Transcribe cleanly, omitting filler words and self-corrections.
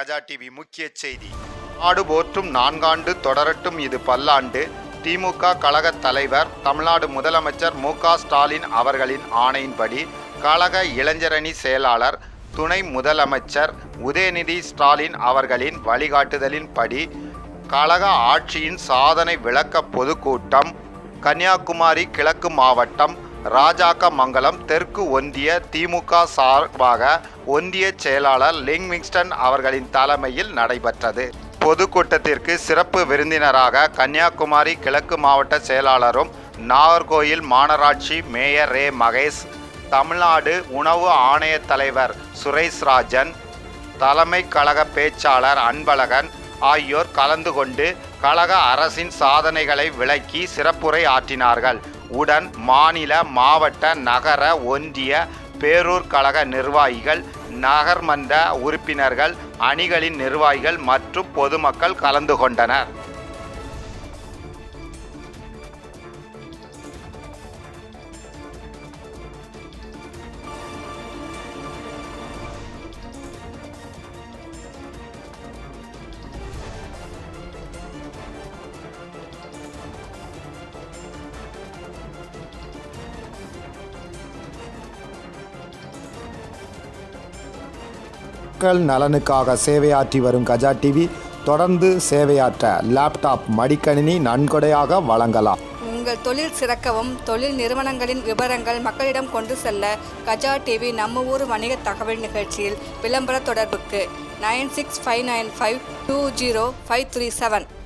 Gaja TV முக்கிய செய்தி. நாடு போற்றும் 4 ஆண்டு தொடரட்டும் இது பல்லாண்டு. திமுக கழக தலைவர் தமிழ்நாடு முதலமைச்சர் மு.க. ஸ்டாலின் அவர்களின் ஆணையின்படி கழக இளைஞரணி செயலாளர் துணை முதலமைச்சர் உதயநிதி ஸ்டாலின் அவர்களின் வழிகாட்டுதலின்படி கழக ஆட்சியின் சாதனை விளக்க பொதுக்கூட்டம் கன்னியாகுமரி கிழக்கு மாவட்டம் ராஜாக்கமங்கலம் தெற்கு ஒன்றிய திமுக சார்பாக ஒன்றிய செயலாளர் லிங்விங்ஸ்டன் அவர்களின் தலைமையில் நடைபெற்றது. பொதுக்கூட்டத்திற்கு சிறப்பு விருந்தினராக கன்னியாகுமரி கிழக்கு மாவட்ட செயலாளரும் நாகர்கோயில் மாநகராட்சி மேயர் ரே மகேஷ், தமிழ்நாடு உணவு ஆணைய தலைவர் சுரேஷ் ராஜன், தலைமை கழக பேச்சாளர் அன்பழகன் ஆகியோர் கலந்து கொண்டு கழக அரசின் சாதனைகளை விளக்கி சிறப்புரை ஆற்றினார்கள். உடன் மாநில, மாவட்ட, நகர, ஒன்றிய, பேரூர் கழக நிர்வாகிகள், நகர்மன்ற உறுப்பினர்கள், அணிகளின் நிர்வாகிகள் மற்றும் பொதுமக்கள் கலந்து கொண்டனர். மக்கள் நலனுக்காக சேவையாற்றி வரும் கஜா டிவி தொடர்ந்து சேவையாற்ற லேப்டாப், மடிக்கணினி நன்கொடையாக வழங்கலாம். உங்கள் தொழில் சிறக்கவும் தொழில் நிறுவனங்களின் விவரங்கள் மக்களிடம் கொண்டு செல்ல கஜா டிவி நம்ம ஊர் வணிக தகவல் நிகழ்ச்சியில் விளம்பர தொடர்புக்கு 9659520537